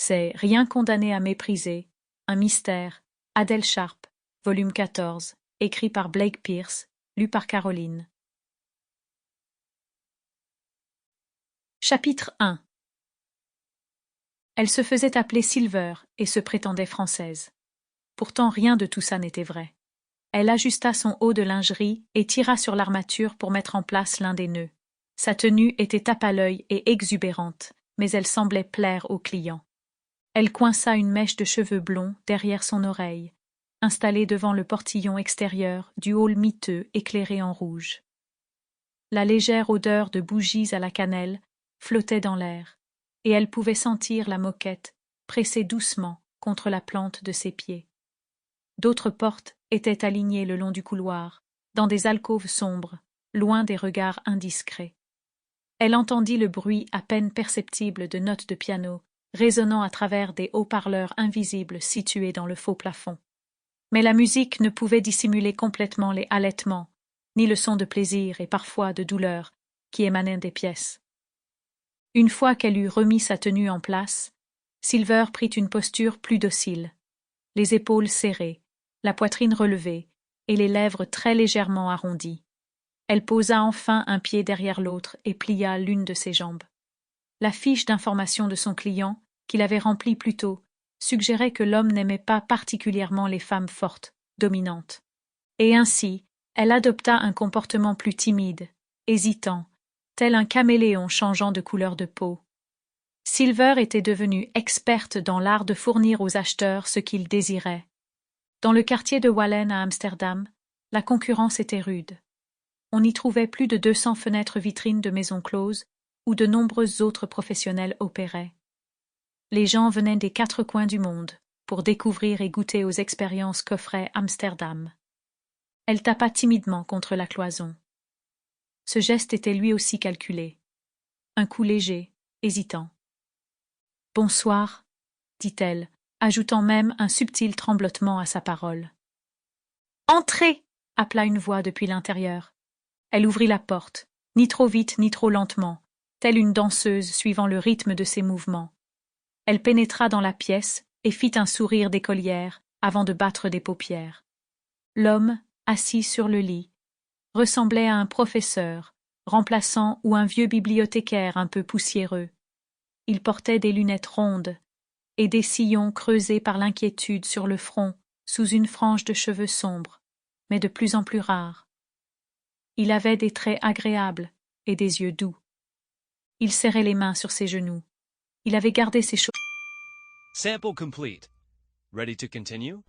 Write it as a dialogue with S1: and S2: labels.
S1: C'est Rien condamné à mépriser, un mystère, Adèle Sharp, volume 14, écrit par Blake Pierce, lu par Caroline. Chapitre 1. Elle se faisait appeler Silver et se prétendait française. Pourtant rien de tout ça n'était vrai. Elle ajusta son haut de lingerie et tira sur l'armature pour mettre en place l'un des nœuds. Sa tenue était tape à l'œil et exubérante, mais elle semblait plaire aux clients. Elle coinça une mèche de cheveux blonds derrière son oreille, installée devant le portillon extérieur du hall miteux éclairé en rouge. La légère odeur de bougies à la cannelle flottait dans l'air, et elle pouvait sentir la moquette pressée doucement contre la plante de ses pieds. D'autres portes étaient alignées le long du couloir, dans des alcôves sombres, loin des regards indiscrets. Elle entendit le bruit à peine perceptible de notes de piano résonnant à travers des haut-parleurs invisibles situés dans le faux plafond. Mais la musique ne pouvait dissimuler complètement les halètements, ni le son de plaisir et parfois de douleur qui émanaient des pièces. Une fois qu'elle eut remis sa tenue en place, Silver prit une posture plus docile, les épaules serrées, la poitrine relevée et les lèvres très légèrement arrondies. Elle posa enfin un pied derrière l'autre et plia l'une de ses jambes. La fiche d'information de son client, qu'il avait remplie plus tôt, suggérait que l'homme n'aimait pas particulièrement les femmes fortes, dominantes. Et ainsi, elle adopta un comportement plus timide, hésitant, tel un caméléon changeant de couleur de peau. Silver était devenue experte dans l'art de fournir aux acheteurs ce qu'ils désiraient. Dans le quartier de Wallen à Amsterdam, la concurrence était rude. On y trouvait plus de 200 fenêtres vitrines de maisons closes où de nombreux autres professionnels opéraient. Les gens venaient des quatre coins du monde pour découvrir et goûter aux expériences qu'offrait Amsterdam. Elle tapa timidement contre la cloison. Ce geste était lui aussi calculé. Un coup léger, hésitant. « Bonsoir », dit-elle, ajoutant même un subtil tremblotement à sa parole. « Entrez » appela une voix depuis l'intérieur. Elle ouvrit la porte, ni trop vite ni trop lentement, telle une danseuse suivant le rythme de ses mouvements. Elle pénétra dans la pièce et fit un sourire d'écolière avant de battre des paupières. L'homme, assis sur le lit, ressemblait à un professeur, remplaçant ou un vieux bibliothécaire un peu poussiéreux. Il portait des lunettes rondes et des sillons creusés par l'inquiétude sur le front sous une frange de cheveux sombres, mais de plus en plus rares. Il avait des traits agréables et des yeux doux. Il serrait les mains sur ses genoux. Il avait gardé ses cheveux.
S2: Sample complete. Ready to continue?